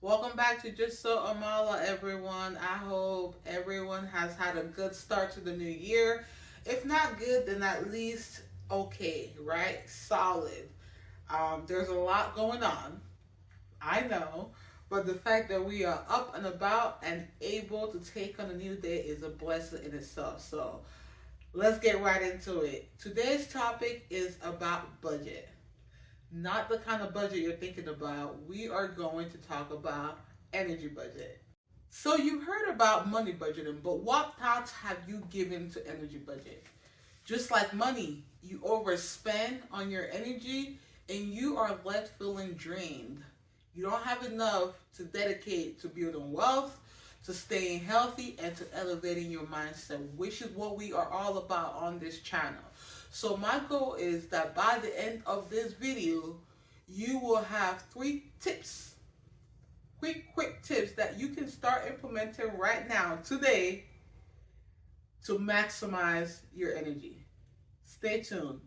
Welcome back to Just So Amala, everyone. I hope everyone has had a good start to the new year. If not good, then at least okay, right? Solid. There's a lot going on, I know, but the fact that we are up and about and able to take on a new day is a blessing in itself. So let's get right into it. Today's topic is about budget. Not the kind of budget you're thinking about. We are going to talk about energy budget. So you've heard about money budgeting, but what thoughts have you given to energy budget? Just like money, you overspend on your energy and you are left feeling drained. You don't have enough to dedicate to building wealth, to staying healthy, and to elevating your mindset, which is what we are all about on this channel. So my goal is that by the end of this video, you will have 3 tips, quick tips that you can start implementing right now, today, to maximize your energy. Stay tuned.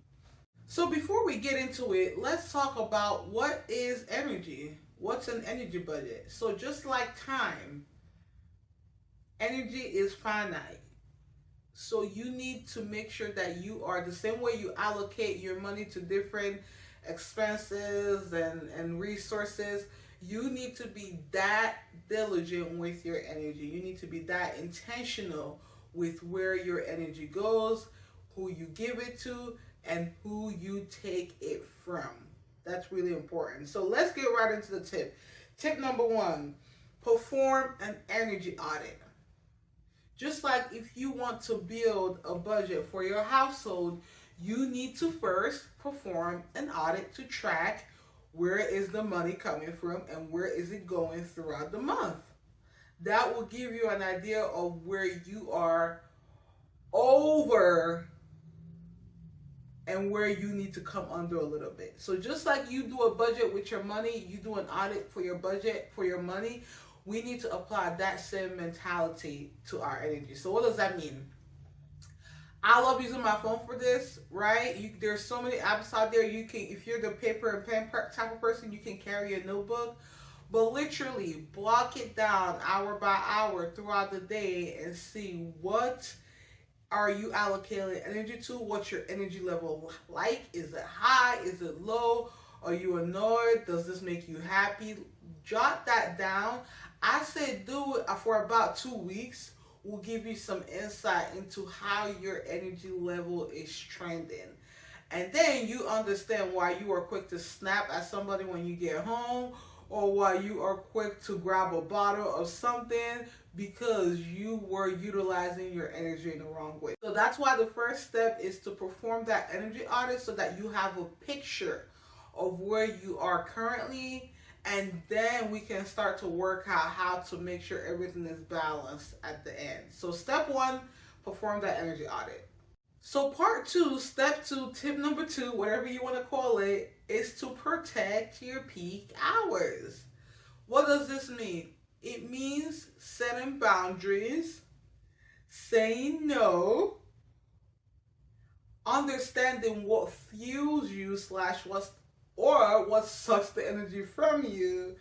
So before we get into it, let's talk about what is energy. What's an energy budget? So just like time, energy is finite. So you need to make sure that you are the same way you allocate your money to different expenses and resources. You need to be that diligent with your energy. You need to be that intentional with where your energy goes, who you give it to, and who you take it from. That's really important. So let's get right into the tip. Tip number 1, perform an energy audit. Just like if you want to build a budget for your household, you need to first perform an audit to track where is the money coming from and where is it going throughout the month. That will give you an idea of where you are over and where you need to come under a little bit. So just like you do a budget with your money, you do an audit for your budget, for your money, we need to apply that same mentality to our energy. So what does that mean? I love using my phone for this, right? There's so many apps out there. You can, if you're the paper and pen type of person, you can carry a notebook. But literally block it down hour by hour throughout the day and see what are you allocating energy to? What's your energy level like? Is it high? Is it low? Are you annoyed? Does this make you happy? Jot that down. I say do it for about 2 weeks. Will give you some insight into how your energy level is trending. And then you understand why you are quick to snap at somebody when you get home, or why you are quick to grab a bottle of something because you were utilizing your energy in the wrong way. So that's why the first step is to perform that energy audit so that you have a picture of where you are currently, and then we can start to work out how to make sure everything is balanced at the end. So step 1, perform that energy audit. So part 2, step 2, tip number 2, whatever you want to call it, is to protect your peak hours. What does this mean? It means setting boundaries, saying no, understanding what fuels you what sucks the energy from you,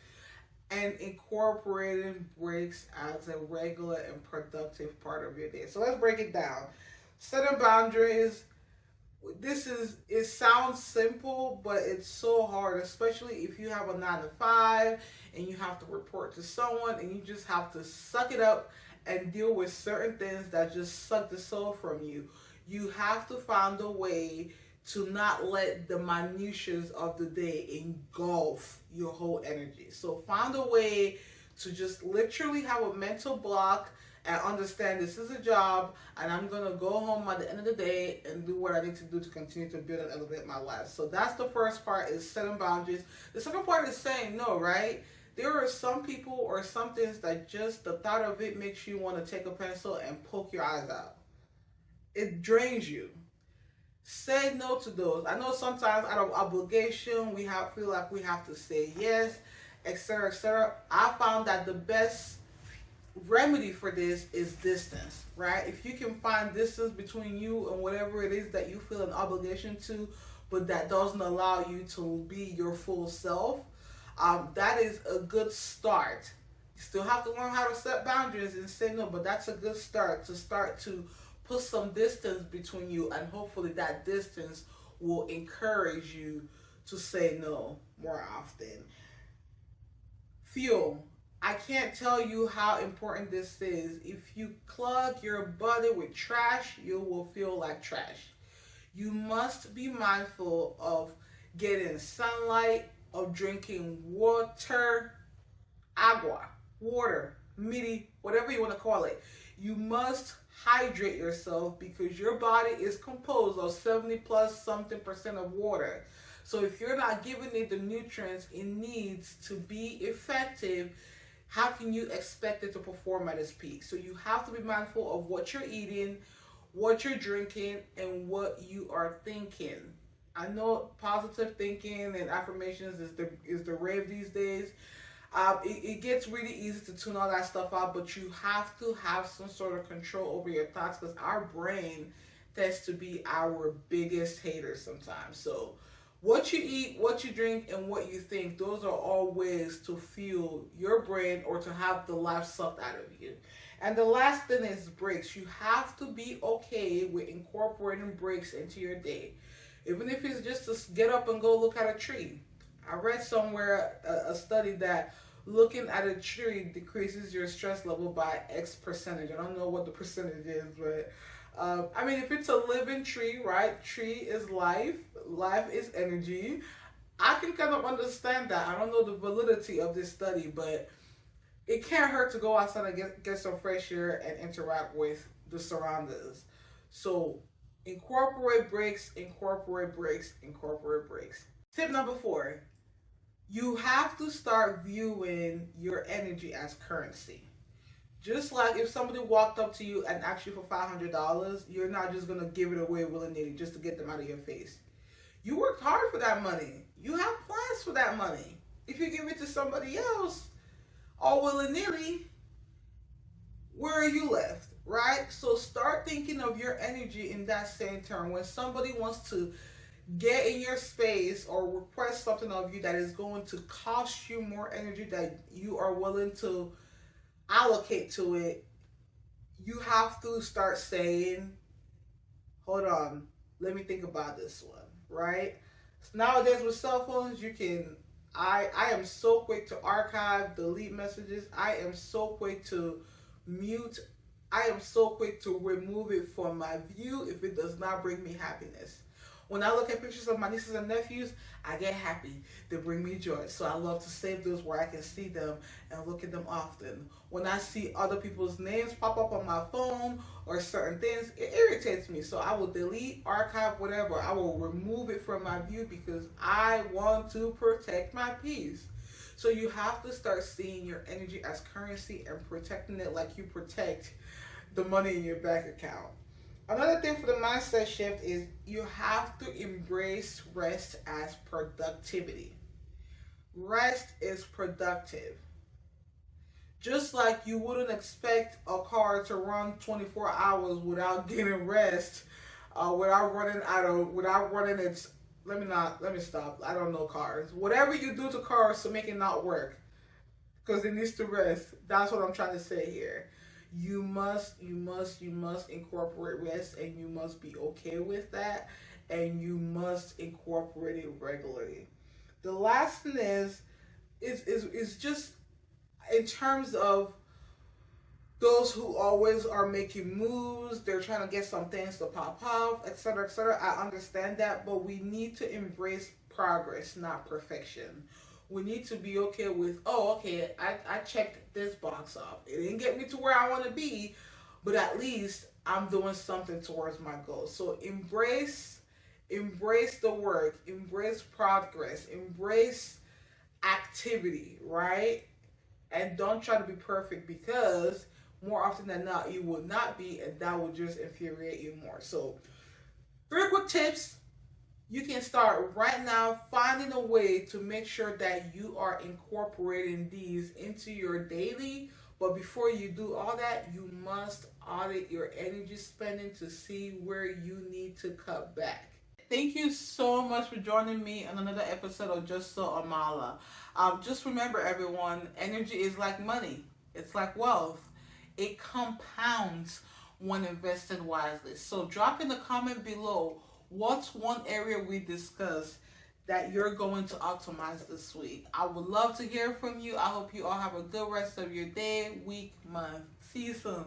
and incorporating breaks as a regular and productive part of your day. So let's break it down. Setting boundaries. It sounds simple, but it's so hard, especially if you have a 9 to 5 and you have to report to someone and you just have to suck it up and deal with certain things that just suck the soul from you. You have to find a way to not let the minutiae of the day engulf your whole energy. So find a way to just literally have a mental block and understand this is a job and I'm going to go home at the end of the day and do what I need to do to continue to build and elevate my life. So that's the first part, is setting boundaries. The second part is saying no, right? There are some people or some things that just the thought of it makes you want to take a pencil and poke your eyes out. It drains you. Say no to those. I know sometimes out of obligation we feel like we have to say yes, etc., etc. I found that the best remedy for this is distance, right? If you can find distance between you and whatever it is that you feel an obligation to, but that doesn't allow you to be your full self, That is a good start. You still have to learn how to set boundaries and say no, but that's a good start to put some distance between you, and hopefully that distance will encourage you to say no more often. Fuel. I can't tell you how important this is. If you plug your body with trash, you will feel like trash. You must be mindful of getting sunlight, of drinking water, agua, water, midi, whatever you want to call it. You must hydrate yourself because your body is composed of 70 plus something percent of water. So if you're not giving it the nutrients it needs to be effective, how can you expect it to perform at its peak? So you have to be mindful of what you're eating, what you're drinking, and what you are thinking. I know positive thinking and affirmations is the rave these days. It gets really easy to tune all that stuff out, but you have to have some sort of control over your thoughts because our brain tends to be our biggest hater sometimes. So, what you eat, what you drink, and what you think, those are all ways to fuel your brain or to have the life sucked out of you. And the last thing is breaks. You have to be okay with incorporating breaks into your day, even if it's just to get up and go look at a tree. I read somewhere a study that looking at a tree decreases your stress level by X percentage. I don't know what the percentage is, but I mean, if it's a living tree, right? Tree is life, life is energy. I can kind of understand that. I don't know the validity of this study, but it can't hurt to go outside and get some fresh air and interact with the surroundings. So incorporate breaks, incorporate breaks, incorporate breaks. Tip number 4, you have to start viewing your energy as currency. Just like if somebody walked up to you and asked you for $500, you're not just gonna give it away willy nilly just to get them out of your face. You worked hard for that money. You have plans for that money. If you give it to somebody else, all willy nilly, where are you left? Right? So start thinking of your energy in that same term. When somebody wants to get in your space or request something of you that is going to cost you more energy that you are willing to allocate to it, you have to start saying, hold on, let me think about this one, right? So nowadays with cell phones, you can, I am so quick to archive, delete messages. I am so quick to mute. I am so quick to remove it from my view if it does not bring me happiness. When I look at pictures of my nieces and nephews, I get happy. They bring me joy. So I love to save those where I can see them and look at them often. When I see other people's names pop up on my phone or certain things, it irritates me. So I will delete, archive, whatever. I will remove it from my view because I want to protect my peace. So you have to start seeing your energy as currency and protecting it like you protect the money in your bank account. Another thing for the mindset shift is you have to embrace rest as productivity. Rest is productive. Just like you wouldn't expect a car to run 24 hours without getting rest, without running its, let me stop. I don't know cars. Whatever you do to cars to make it not work, because it needs to rest. That's what I'm trying to say here. You must incorporate rest, and you must be okay with that, and you must incorporate it regularly. The last thing is just in terms of those who always are making moves, they're trying to get some things to pop off, etc., etc. I understand that, but we need to embrace progress, not perfection. We need to be okay with, oh, okay, I checked this box off. It didn't get me to where I want to be, but at least I'm doing something towards my goal. So embrace the work, embrace progress, embrace activity, right? And don't try to be perfect because more often than not, you will not be, and that will just infuriate you more. So, 3 quick tips you can start right now finding a way to make sure that you are incorporating these into your daily. But before you do all that, you must audit your energy spending to see where you need to cut back. Thank you so much for joining me on another episode of Just So Amala. Just remember, everyone, energy is like money, it's like wealth. It compounds when invested wisely. So, drop in the comment below what's one area we discussed that you're going to optimize this week. I would love to hear from you. I hope you all have a good rest of your day, week, month. See you soon.